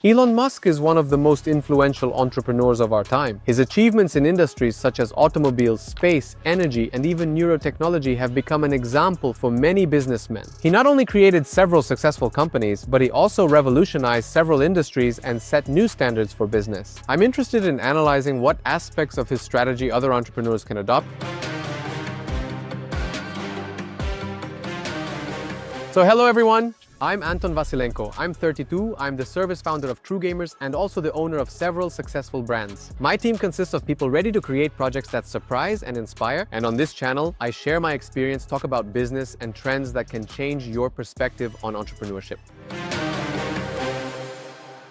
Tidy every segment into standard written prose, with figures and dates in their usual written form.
Elon Musk is one of the most influential entrepreneurs of our time. His achievements in industries such as automobiles, space, energy, and even neurotechnology have become an example for many businessmen. He not only created several successful companies, but he also revolutionized several industries and set new standards for business. I'm interested in analyzing what aspects of his strategy other entrepreneurs can adopt. So hello everyone, I'm Anton Vasilenko. I'm 32, I'm the service founder of True Gamers and also the owner of several successful brands. My team consists of people ready to create projects that surprise and inspire, and on this channel, I share my experience, talk about business and trends that can change your perspective on entrepreneurship.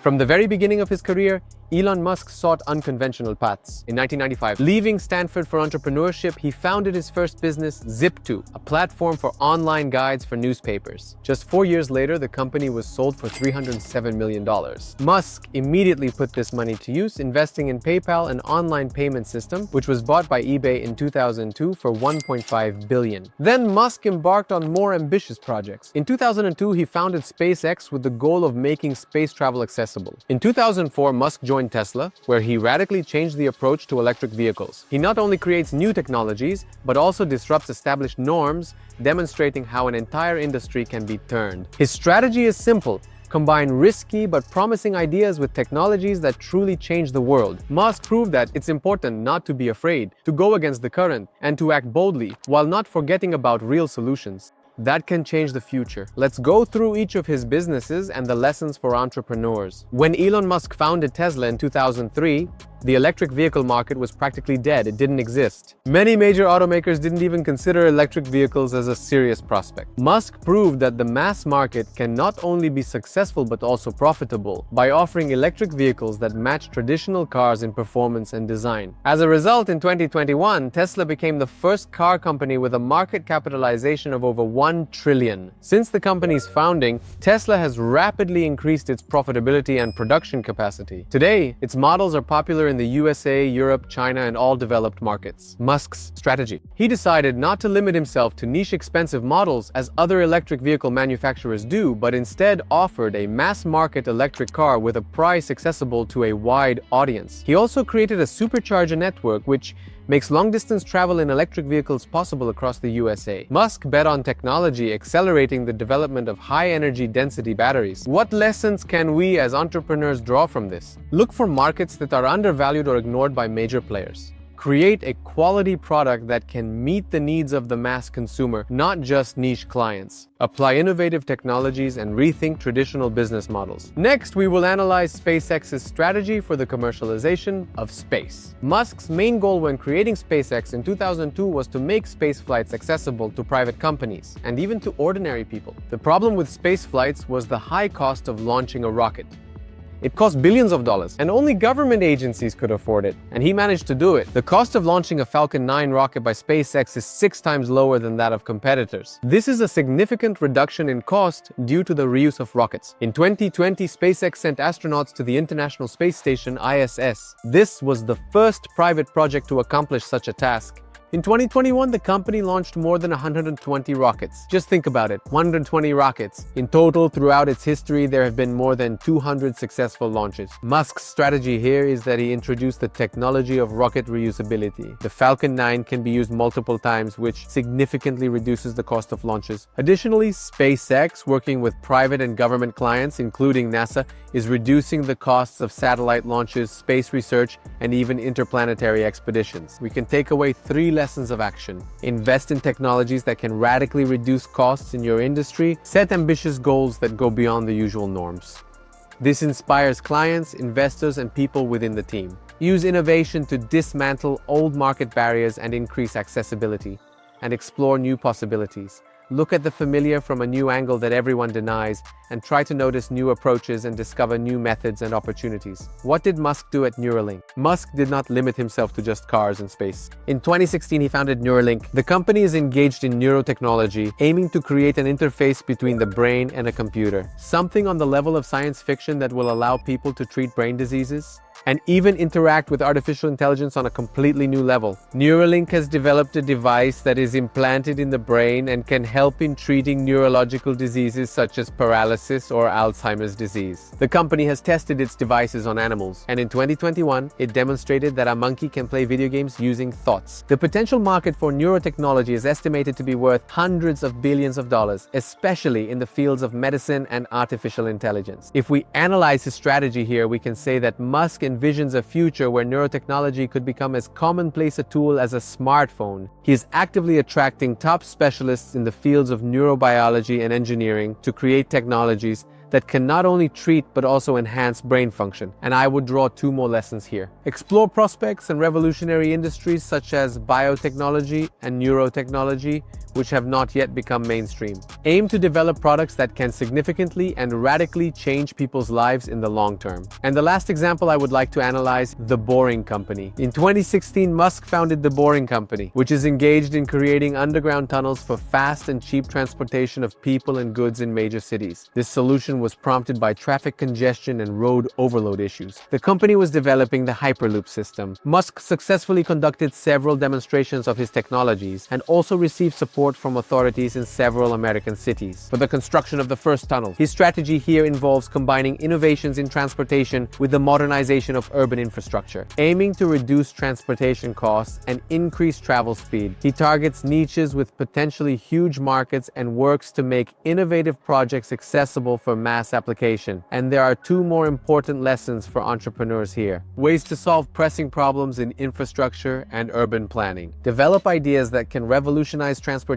From the very beginning of his career, Elon Musk sought unconventional paths. In 1995, leaving Stanford for entrepreneurship, he founded his first business, Zip2, a platform for online guides for newspapers. Just 4 years later, the company was sold for $307 million. Musk immediately put this money to use, investing in PayPal, an online payment system, which was bought by eBay in 2002 for $1.5 billion. Then Musk embarked on more ambitious projects. In 2002, he founded SpaceX with the goal of making space travel accessible. In 2004, Musk joined Tesla, where he radically changed the approach to electric vehicles. He not only creates new technologies, but also disrupts established norms, demonstrating how an entire industry can be turned. His strategy is simple: combine risky but promising ideas with technologies that truly change the world. Musk proved that it's important not to be afraid, to go against the current, and to act boldly, while not forgetting about real solutions that can change the future. Let's go through each of his businesses and the lessons for entrepreneurs. When Elon Musk founded Tesla in 2003, the electric vehicle market was practically dead. It didn't exist. Many major automakers didn't even consider electric vehicles as a serious prospect. Musk proved that the mass market can not only be successful but also profitable by offering electric vehicles that match traditional cars in performance and design. As a result, in 2021, Tesla became the first car company with a market capitalization of over $1 trillion. Since the company's founding, Tesla has rapidly increased its profitability and production capacity. Today, its models are popular in the USA, Europe, China, and all developed markets. Musk's strategy. He decided not to limit himself to niche expensive models as other electric vehicle manufacturers do, but instead offered a mass-market electric car with a price accessible to a wide audience. He also created a supercharger network which makes long-distance travel in electric vehicles possible across the USA. Musk bet on technology, accelerating the development of high-energy density batteries. What lessons can we as entrepreneurs draw from this? Look for markets that are undervalued or ignored by major players. Create a quality product that can meet the needs of the mass consumer, not just niche clients. Apply innovative technologies and rethink traditional business models. Next, we will analyze SpaceX's strategy for the commercialization of space. Musk's main goal when creating SpaceX in 2002 was to make space flights accessible to private companies and even to ordinary people. The problem with space flights was the high cost of launching a rocket. It cost billions of dollars, and only government agencies could afford it, and he managed to do it. The cost of launching a Falcon 9 rocket by SpaceX is 6 times lower than that of competitors. This is a significant reduction in cost due to the reuse of rockets. In 2020, SpaceX sent astronauts to the International Space Station (ISS). This was the first private project to accomplish such a task. In 2021, the company launched more than 120 rockets. Just think about it, 120 rockets. In total, throughout its history, there have been more than 200 successful launches. Musk's strategy here is that he introduced the technology of rocket reusability. The Falcon 9 can be used multiple times, which significantly reduces the cost of launches. Additionally, SpaceX, working with private and government clients, including NASA, is reducing the costs of satellite launches, space research, and even interplanetary expeditions. We can take away 3 lessons of action. Invest in technologies that can radically reduce costs in your industry. Set ambitious goals that go beyond the usual norms. This inspires clients, investors, and people within the team. Use innovation to dismantle old market barriers and increase accessibility, and explore new possibilities. Look at the familiar from a new angle that everyone denies, and try to notice new approaches and discover new methods and opportunities. What did Musk do at Neuralink? Musk did not limit himself to just cars and space. In 2016, he founded Neuralink. The company is engaged in neurotechnology, aiming to create an interface between the brain and a computer. Something on the level of science fiction that will allow people to treat brain diseases. and even interact with artificial intelligence on a completely new level. Neuralink has developed a device that is implanted in the brain and can help in treating neurological diseases such as paralysis or Alzheimer's disease. The company has tested its devices on animals, and in 2021, it demonstrated that a monkey can play video games using thoughts. The potential market for neurotechnology is estimated to be worth hundreds of billions of dollars, especially in the fields of medicine and artificial intelligence. If we analyze his strategy here, we can say that Musk envisions a future where neurotechnology could become as commonplace a tool as a smartphone. He is actively attracting top specialists in the fields of neurobiology and engineering to create technologies that can not only treat but also enhance brain function. And I would draw two more lessons here. Explore prospects and revolutionary industries such as biotechnology and neurotechnology, which have not yet become mainstream. Aim to develop products that can significantly and radically change people's lives in the long term. And the last example I would like to analyze, The Boring Company. In 2016, Musk founded The Boring Company, which is engaged in creating underground tunnels for fast and cheap transportation of people and goods in major cities. This solution was prompted by traffic congestion and road overload issues. The company was developing the Hyperloop system. Musk successfully conducted several demonstrations of his technologies and also received support from authorities in several American cities for the construction of the first tunnel. His strategy here involves combining innovations in transportation with the modernization of urban infrastructure, aiming to reduce transportation costs and increase travel speed. He targets niches with potentially huge markets and works to make innovative projects accessible for mass application. And there are two more important lessons for entrepreneurs here. Ways to solve pressing problems in infrastructure and urban planning. Develop ideas that can revolutionize transportation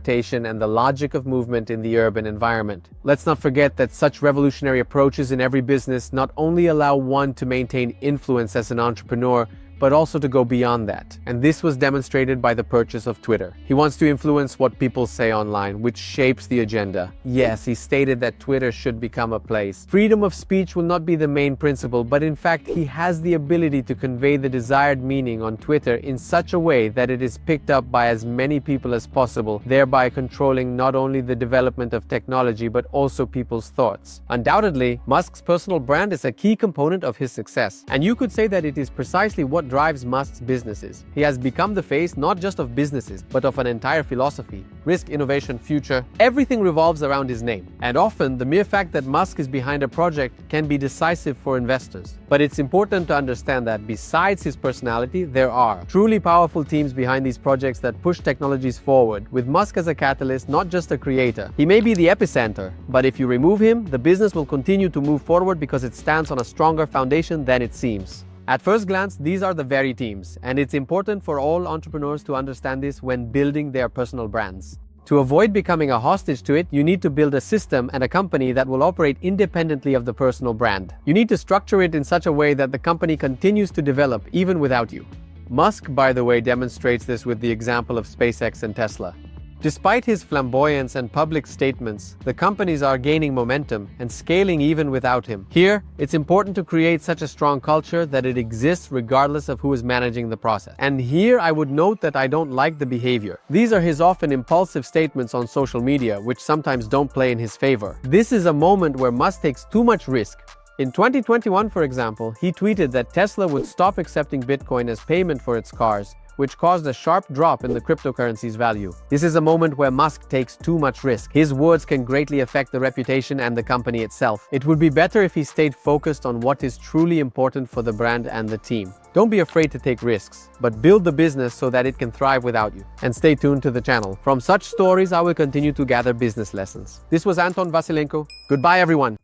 and the logic of movement in the urban environment. Let's not forget that such revolutionary approaches in every business not only allow one to maintain influence as an entrepreneur, but also to go beyond that. And this was demonstrated by the purchase of Twitter. He wants to influence what people say online, which shapes the agenda. Yes, he stated that Twitter should become a place. Freedom of speech will not be the main principle, but in fact, he has the ability to convey the desired meaning on Twitter in such a way that it is picked up by as many people as possible, thereby controlling not only the development of technology, but also people's thoughts. Undoubtedly, Musk's personal brand is a key component of his success. And you could say that it is precisely what drives Musk's businesses. He has become the face not just of businesses, but of an entire philosophy. Risk, innovation, future, everything revolves around his name. And often, the mere fact that Musk is behind a project can be decisive for investors. But it's important to understand that besides his personality, there are truly powerful teams behind these projects that push technologies forward, with Musk as a catalyst, not just a creator. He may be the epicenter, but if you remove him, the business will continue to move forward because it stands on a stronger foundation than it seems. At first glance, these are the very teams, and it's important for all entrepreneurs to understand this when building their personal brands. To avoid becoming a hostage to it, you need to build a system and a company that will operate independently of the personal brand. You need to structure it in such a way that the company continues to develop even without you. Musk, by the way, demonstrates this with the example of SpaceX and Tesla. Despite his flamboyance and public statements, the companies are gaining momentum and scaling even without him. Here, it's important to create such a strong culture that it exists regardless of who is managing the process. And here I would note that I don't like the behavior. These are his often impulsive statements on social media, which sometimes don't play in his favor. This is a moment where Musk takes too much risk. In 2021, for example, he tweeted that Tesla would stop accepting Bitcoin as payment for its cars, which caused a sharp drop in the cryptocurrency's value. This is a moment where Musk takes too much risk. His words can greatly affect the reputation and the company itself. It would be better if he stayed focused on what is truly important for the brand and the team. Don't be afraid to take risks, but build the business so that it can thrive without you. And stay tuned to the channel. From such stories, I will continue to gather business lessons. This was Anton Vasilenko. Goodbye, everyone.